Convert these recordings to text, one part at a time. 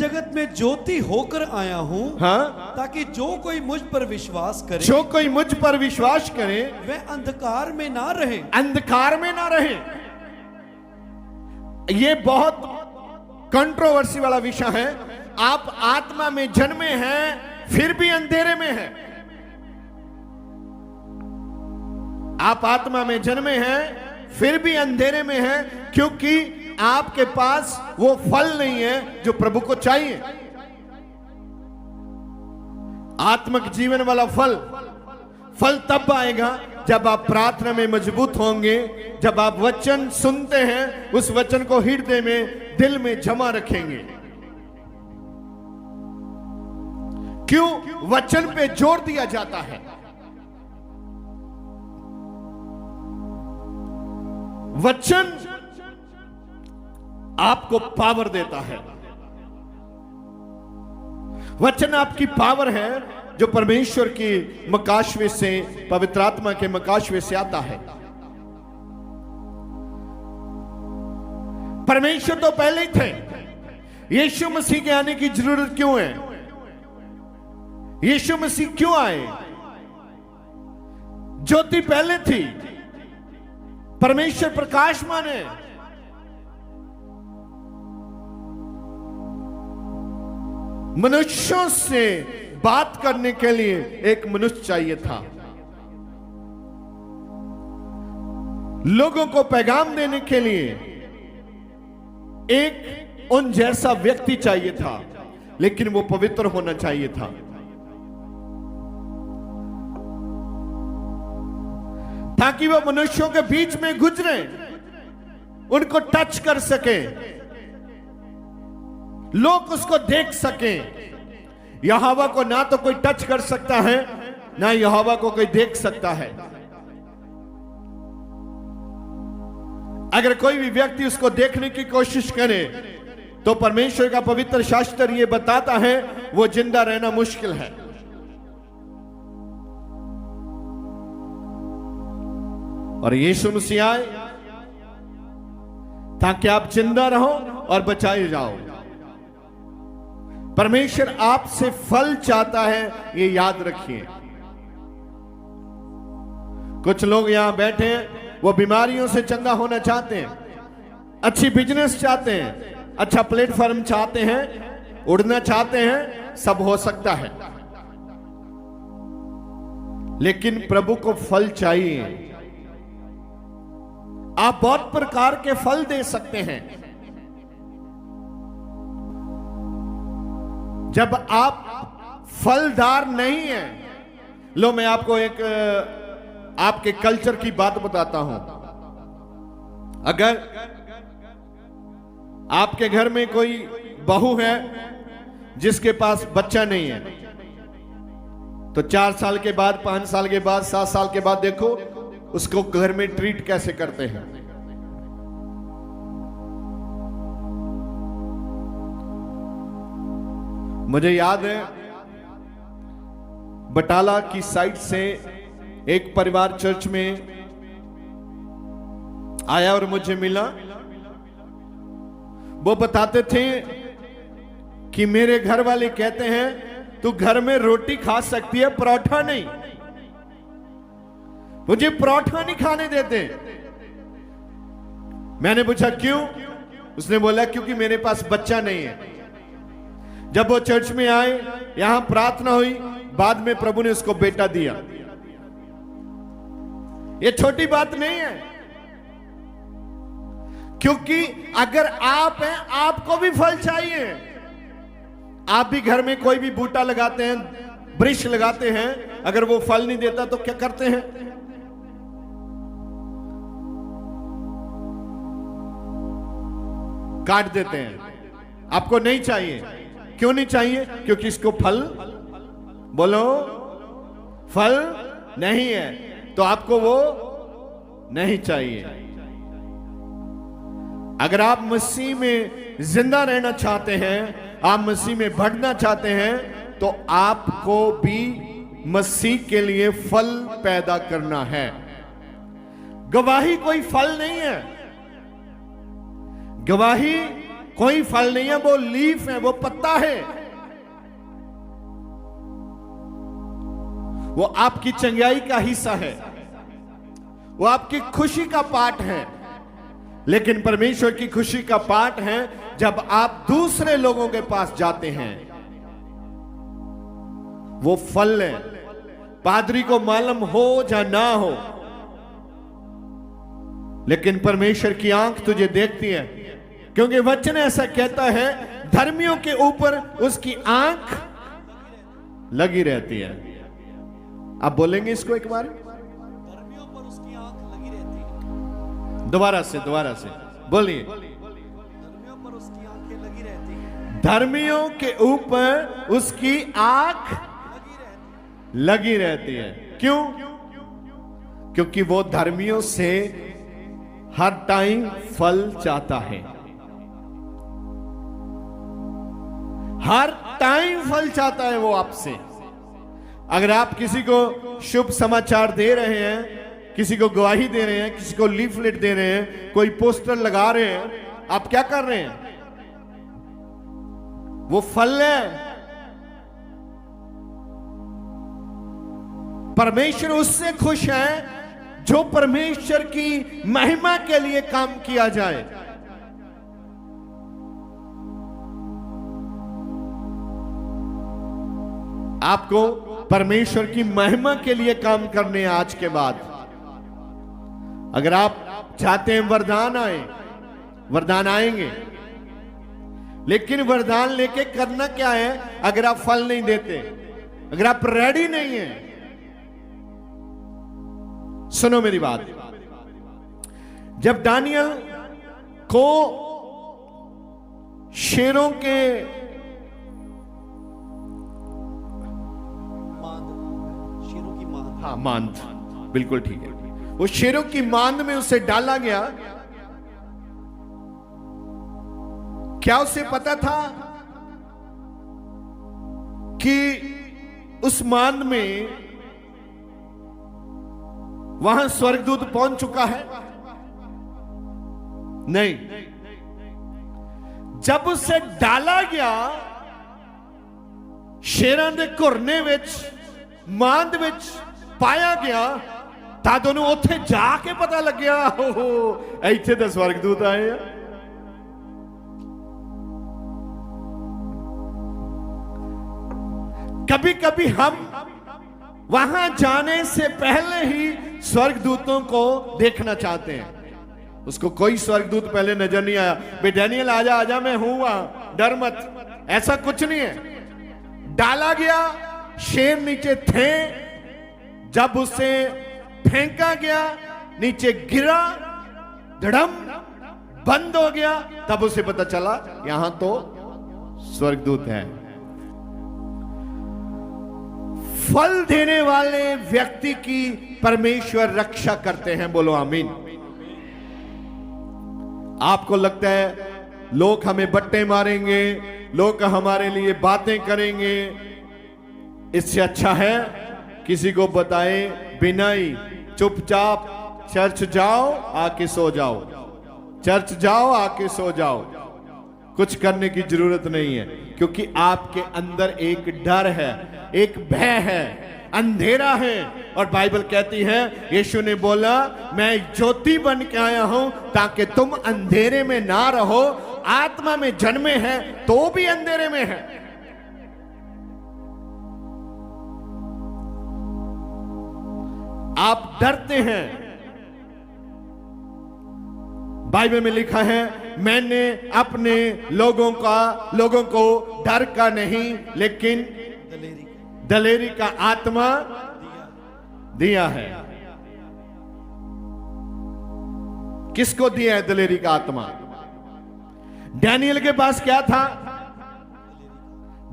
जगत में ज्योति होकर आया हूँ, हाँ, ताकि जो कोई मुझ पर विश्वास करे, जो कोई मुझ पर विश्वास करे वह अंधकार में ना रहे। अंधकार में ना रहे। ये बहुत कंट्रोवर्सी वाला विषय है। आप आत्मा में जन्मे हैं फिर भी अंधेरे में हैं। आप आत्मा में जन्मे हैं फिर भी अंधेरे में हैं, क्योंकि आपके पास वो फल नहीं है जो प्रभु को चाहिए। आत्मिक जीवन वाला फल तब आएगा जब आप प्रार्थना में मजबूत होंगे, जब आप वचन सुनते हैं, उस वचन को हृदय में, दिल में जमा रखेंगे। क्यों? वचन पे जोर दिया जाता है। वचन आपको पावर देता है। वचन आपकी पावर है जो परमेश्वर की मकाशवे से, पवित्र आत्मा के मकाशवे से आता है। परमेश्वर तो पहले ही थे। यीशु मसीह के आने की जरूरत क्यों है? यीशु मसीह क्यों आए? ज्योति पहले थी। परमेश्वर प्रकाशमान है। मनुष्यों से बात करने के लिए एक मनुष्य चाहिए था। लोगों को पैगाम देने के लिए एक उन जैसा व्यक्ति चाहिए था, लेकिन वो पवित्र होना चाहिए था। ताकि वो मनुष्यों के बीच में गुजरे, उनको टच कर सके, लोग उसको देख सकें। यहोवा को ना तो कोई टच कर सकता है, ना यहोवा को कोई देख सकता है। अगर कोई भी व्यक्ति उसको देखने की कोशिश करे तो परमेश्वर का पवित्र शास्त्र यह बताता है वो जिंदा रहना मुश्किल है। और यीशु मसीह आए ताकि आप जिंदा रहो और बचाए जाओ। परमेश्वर आपसे फल चाहता है, ये याद रखिए। कुछ लोग यहां बैठे हैं, वो बीमारियों से चंगा होना चाहते हैं, अच्छी बिजनेस चाहते हैं, अच्छा प्लेटफॉर्म चाहते हैं, उड़ना चाहते हैं, सब हो सकता है। लेकिन प्रभु को फल चाहिए। आप बहुत प्रकार के फल दे सकते हैं। जब आप फलदार नहीं हैं, लो मैं आपको एक आपके कल्चर की बात बताता हूं। अगर आपके घर में कोई बहू है जिसके पास बच्चा नहीं है, तो 4 साल के बाद, 5 साल के बाद, 7 साल के बाद देखो उसको घर में ट्रीट कैसे करते हैं। मुझे याद है बटाला की साइड से एक परिवार चर्च में आया और मुझे मिला। वो बताते थे कि मेरे घर वाले कहते हैं तू घर में रोटी खा सकती है, पराठा नहीं। मुझे पराठा नहीं खाने देते। मैंने पूछा क्यों? उसने बोला क्योंकि मेरे पास बच्चा नहीं है। जब वो चर्च में आए, यहां प्रार्थना हुई, बाद में प्रभु ने उसको बेटा दिया। ये छोटी बात नहीं है, क्योंकि अगर आप हैं, आपको भी फल चाहिए। आप भी घर में कोई भी बूटा लगाते हैं, वृक्ष लगाते हैं, अगर वो फल नहीं देता तो क्या करते हैं? काट देते हैं। आपको नहीं चाहिए। क्यों नहीं चाहिए? क्योंकि इसको फल, बोलो, फल नहीं है, तो आपको वो नहीं चाहिए। अगर आप मसीह में जिंदा रहना चाहते हैं, आप मसीह में बढ़ना चाहते हैं, तो आपको भी मसीह के लिए फल पैदा करना है। गवाही कोई फल नहीं है। गवाही कोई फल नहीं है, वो लीफ है, वो पत्ता है। वो आपकी चंगाई का हिस्सा है, वो आपकी खुशी का पार्ट है। लेकिन परमेश्वर की खुशी का पार्ट है जब आप दूसरे लोगों के पास जाते हैं। वो फल है, पादरी को मालूम हो या ना हो, लेकिन परमेश्वर की आंख तुझे देखती है, क्योंकि वचन ऐसा कहता है धर्मियों के ऊपर उसकी आंख लगी रहती है। आप बोलेंगे इसको एक बार? धर्मियों पर उसकी आंख लगी रहती है। दोबारा से बोलिए। धर्मियों पर उसकी आंखें लगी रहती हैं। धर्मियों के ऊपर उसकी आंख लगी रहती है। क्यों? क्योंकि वो धर्मियों से हर टाइम फल चाहता है, हर टाइम फल चाहता है वो आपसे। अगर आप किसी को शुभ समाचार दे रहे हैं, किसी को गवाही दे रहे हैं, किसी को लीफलेट दे रहे हैं, कोई पोस्टर लगा रहे हैं, आप क्या कर रहे हैं? वो फल है। परमेश्वर उससे खुश है जो परमेश्वर की महिमा के लिए काम किया जाए। आपको परमेश्वर की महिमा के लिए काम करने हैं आज के बाद। अगर आप चाहते हैं वरदान आए, वरदान आएंगे, लेकिन वरदान लेके करना क्या है? अगर आप फल नहीं देते, अगर आप रेडी नहीं हैं, सुनो मेरी बात। जब दानियल को शेरों के शेरों की मांद, हाँ मांद, बिल्कुल ठीक है, वो शेरों की मांद में उसे डाला गया, क्या उसे पता था कि उस मांद में वहां स्वर्गदूत पहुंच चुका है? नहीं। जब उसे डाला गया शेरां दे घुरने विच, मांद विच पाया गया, तद उन्हें उत्थे जाके पता लग्या इत्थे तो स्वर्गदूत आए हैं। कभी कभी हम वहां जाने से पहले ही स्वर्गदूतों को देखना चाहते हैं। उसको कोई स्वर्गदूत पहले नजर नहीं आया, बे डैनियल आजा आजा, मैं हूं वहां, डर मत, ऐसा कुछ नहीं है। डाला गया, शेर नीचे थे, जब उसे फेंका गया, नीचे गिरा, धड़म बंद हो गया, तब उसे पता चला यहां तो स्वर्गदूत है। फल देने वाले व्यक्ति की परमेश्वर रक्षा करते हैं, बोलो आमीन। आपको लगता है लोग हमें बट्टे मारेंगे, लोग हमारे लिए बातें करेंगे, इससे अच्छा है किसी को बताए बिना ही चुपचाप चर्च जाओ, आके सो जाओ, चर्च जाओ, आके सो जाओ, कुछ करने की जरूरत नहीं है, क्योंकि आपके अंदर एक डर है, एक भय है, अंधेरा है। और बाइबल कहती है, यीशु ने बोला मैं ज्योति बन के आया हूं ताकि तुम अंधेरे में ना रहो। आत्मा में जन्मे हैं तो भी अंधेरे में है। आप डरते हैं। बाइबल में लिखा है, मैंने अपने लोगों को डर का नहीं लेकिन दलेरी का आत्मा दिया है। किसको दिया है दलेरी का आत्मा? डैनियल के पास क्या था?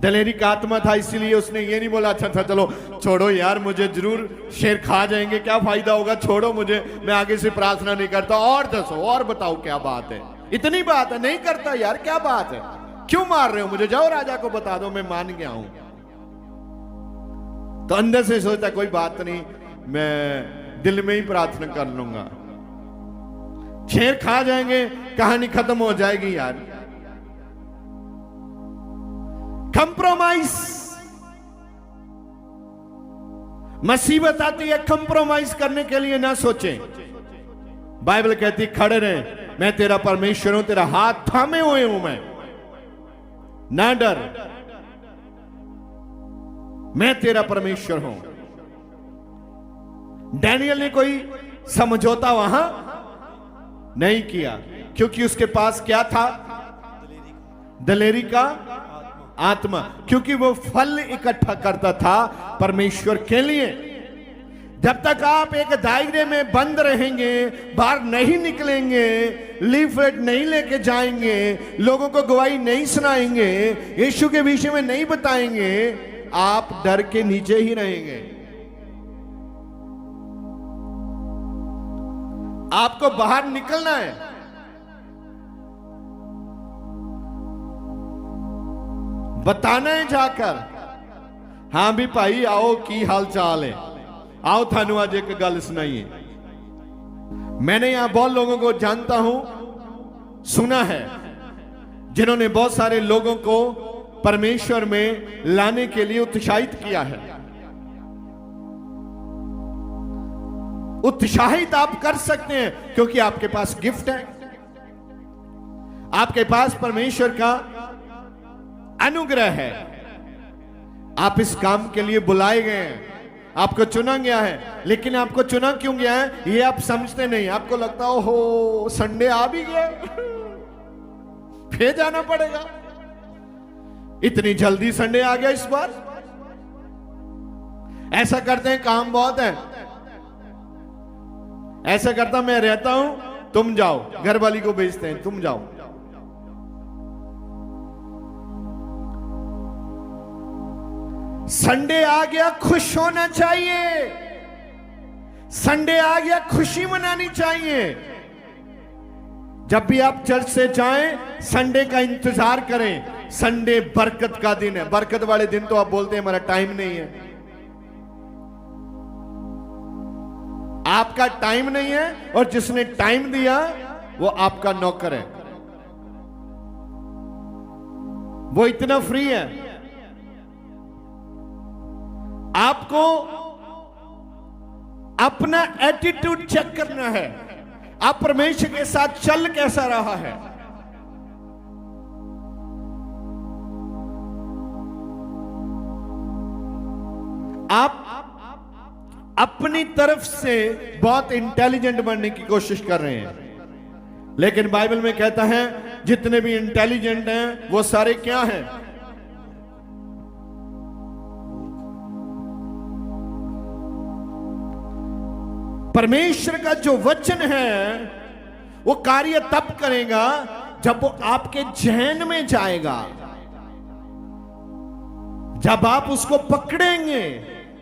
दलेरी का आत्मा था, इसीलिए उसने ये नहीं बोला अच्छा चलो छोड़ो यार, मुझे जरूर शेर खा जाएंगे, क्या फायदा होगा, छोड़ो मुझे, मैं आगे से प्रार्थना नहीं करता, और दसो और बताओ क्या बात है, इतनी बात है, नहीं करता यार, क्या बात है, क्यों मार रहे हो मुझे, जाओ राजा को बता दो मैं मान गया हूं। तो अंदर से सोचता कोई बात नहीं, मैं दिल में ही प्रार्थना कर लूंगा, शेर खा जाएंगे, कहानी खत्म हो जाएगी यार, कंप्रोमाइज, मुसीबत आती है कंप्रोमाइज करने के लिए ना सोचें। बाइबल कहती खड़े रहे, मैं तेरा परमेश्वर हूं, तेरा हाथ थामे हुए हूं मैं, ना डर, मैं तेरा परमेश्वर हूं। डैनियल ने कोई समझौता वहां नहीं किया, क्योंकि उसके पास क्या था? दलेरी का आत्मा, क्योंकि वो फल इकट्ठा करता था परमेश्वर के लिए। जब तक आप एक दायरे में बंद रहेंगे, बाहर नहीं निकलेंगे, लीफलेट नहीं लेके जाएंगे, लोगों को गवाही नहीं सुनाएंगे, यीशु के विषय में नहीं बताएंगे, आप डर के नीचे ही रहेंगे। आपको बाहर निकलना है। बताना है जाकर, हां भी भाई आओ, की हाल चाल है, आओ थानू आज एक गल सुनाइए। मैंने यहां बहुत लोगों को जानता हूं, सुना है, जिन्होंने बहुत सारे लोगों को परमेश्वर में लाने के लिए उत्साहित किया है। उत्साहित आप कर सकते हैं क्योंकि आपके पास गिफ्ट है, आपके पास परमेश्वर का अनुग्रह है, आप इस काम के लिए बुलाए गए हैं, आपको चुना गया है। लेकिन आपको चुना क्यों गया है ये आप समझते नहीं। आपको लगता हो संडे आ भी गया, फिर जाना पड़ेगा, इतनी जल्दी संडे आ गया इस बार। ऐसा करते हैं, काम बहुत है, ऐसा करता मैं रहता हूं, तुम जाओ, घर वाली को भेजते हैं, तुम जाओ। संडे आ गया, खुश होना चाहिए, संडे आ गया, खुशी मनानी चाहिए। जब भी आप चर्च से जाएं, संडे का इंतजार करें। संडे बरकत का दिन है। बरकत वाले दिन तो आप बोलते हैं हमारा टाइम नहीं है, आपका टाइम नहीं है, और जिसने टाइम दिया वो आपका नौकर है, वो इतना फ्री है। आपको अपना एटीट्यूड चेक करना है, आप परमेश्वर के साथ चल कैसा रहा है। आप अपनी तरफ से बहुत इंटेलिजेंट बनने की कोशिश कर रहे हैं, लेकिन बाइबल में कहता है जितने भी इंटेलिजेंट हैं वो सारे क्या हैं? परमेश्वर का जो वचन है वो कार्य तब करेगा जब वो आपके जहन में जाएगा, जब आप उसको पकड़ेंगे।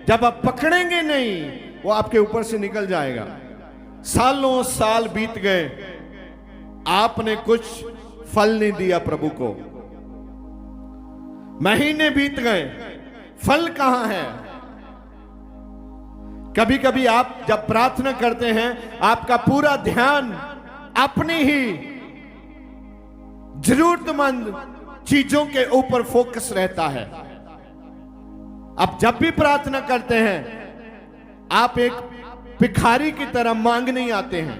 जब आप पकड़ेंगे नहीं, वो आपके ऊपर से निकल जाएगा। सालों साल बीत गए, आपने कुछ फल नहीं दिया प्रभु को, महीने बीत गए, फल कहां है? कभी कभी आप जब प्रार्थना करते हैं, आपका पूरा ध्यान अपनी ही जरूरतमंद चीजों के ऊपर फोकस रहता है। अब जब भी प्रार्थना करते हैं, आप एक भिखारी की तरह मांग नहीं आते हैं।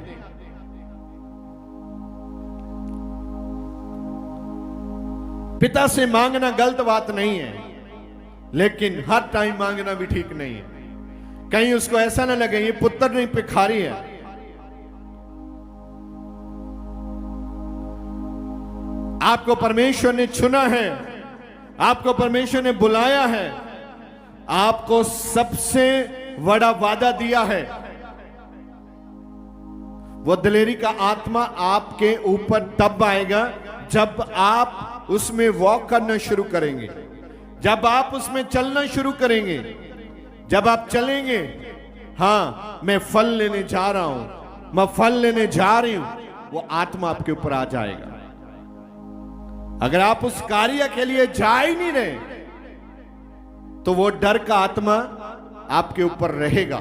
पिता से मांगना गलत बात नहीं है, लेकिन हर टाइम मांगना भी ठीक नहीं है। कहीं उसको ऐसा ना लगे ये पुत्र नहीं भिखारी है। आपको परमेश्वर ने चुना है, आपको परमेश्वर ने बुलाया है, आपको सबसे बड़ा वादा दिया है। वो दिलेरी का आत्मा आपके ऊपर तब आएगा जब आप उसमें वॉक करना शुरू करेंगे, जब आप उसमें चलना शुरू करेंगे। जब आप चलेंगे, हां मैं फल लेने जा रहा हूं, मैं फल लेने जा रही हूं, वो आत्मा आपके ऊपर आ जाएगा। अगर आप उस कार्य के लिए जा ही नहीं रहे, तो वो डर का आत्मा आपके ऊपर रहेगा।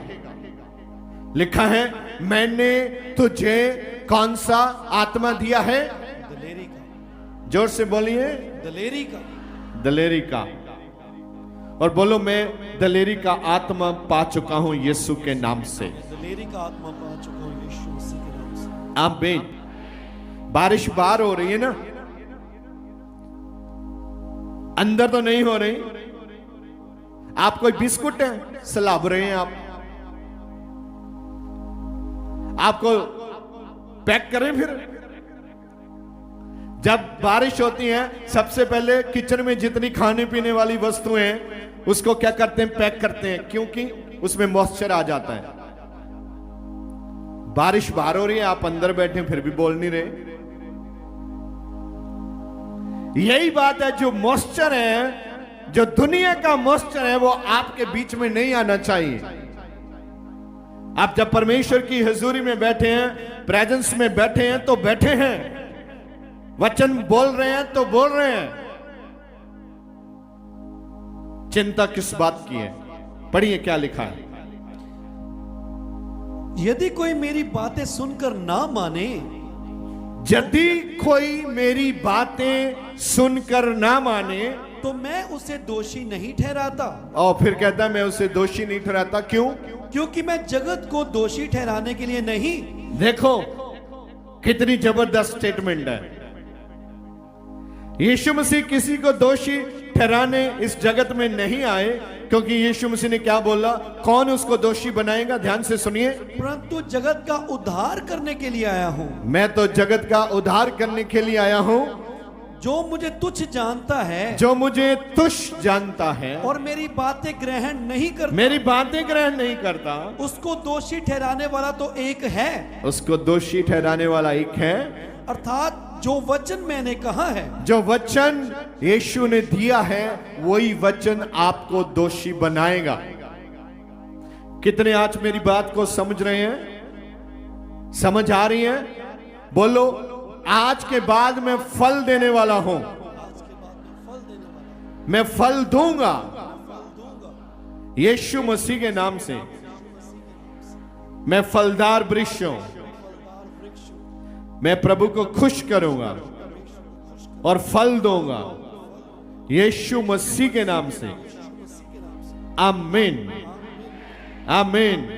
लिखा है, मैंने तुझे कौन सा आत्मा दिया है? दलेरी का। जोर से बोलिए, दलेरी का। दलेरी का। और बोलो, मैं दलेरी का आत्मा पा चुका हूं यीशु के नाम से। दलेरी का आत्मा पा चुका हूं यीशु मसीह के नाम से। आमीन। बारिश बाहर हो रही है ना, अंदर तो नहीं हो रही। आप कोई बिस्कुट है सलाब रहे हैं, आपको पैक करें। फिर जब बारिश होती है, सबसे पहले किचन में जितनी खाने पीने वाली वस्तुएं हैं उसको क्या करते हैं, पैक करते हैं, क्योंकि उसमें मॉइस्चर आ जाता है। बारिश बाहर हो रही है, आप अंदर बैठे फिर भी बोल नहीं रहे। यही बात है, जो मॉइस्चर है, जो दुनिया का मॉइस्चर है, वो आपके बीच में नहीं आना चाहिए। आप जब परमेश्वर की हुजूरी में बैठे हैं, प्रेजेंस में बैठे हैं, तो बैठे हैं, वचन बोल रहे हैं तो बोल रहे हैं। चिंता किस बात की है? पढ़िए क्या लिखा है। यदि कोई मेरी बातें सुनकर ना माने, यदि कोई मेरी बातें सुनकर ना माने, तो मैं उसे दोषी नहीं ठहराता। और फिर कहता है मैं उसे दोषी नहीं ठहराता। क्यों? क्योंकि मैं जगत को दोषी ठहराने के लिए नहीं। देखो कितनी जबरदस्त स्टेटमेंट है। यीशु मसीह किसी को दोषी ठहराने इस जगत में नहीं आए, क्योंकि यीशु मसीह ने क्या बोला, कौन उसको दोषी बनाएगा? ध्यान से सुनिए। परंतु जगत का उद्धार करने के लिए आया हूं। मैं तो जगत का उद्धार करने के लिए आया हूं। जो मुझे तुच्छ जानता है, जो मुझे तुच्छ जानता है और मेरी बातें ग्रहण नहीं करता, मेरी बातें ग्रहण नहीं करता, उसको दोषी ठहराने वाला तो एक है। उसको दोषी ठहराने वाला एक है, अर्थात जो वचन मैंने कहा है, जो वचन यीशु ने दिया है, वही वचन आपको दोषी बनाएगा। कितने आज मेरी बात को समझ रहे हैं? समझ आ रही है? बोलो, आज के बाद मैं फल देने वाला हूं। आज के बाद मैं फल देने वाला हूं। मैं फल दूंगा फल दूंगा यीशु मसीह के नाम से। मैं फलदार वृक्ष हूं। फलदार वृक्ष हूं। मैं प्रभु को खुश करूंगा और फल दूंगा यीशु मसीह के नाम से। आमीन, आमीन।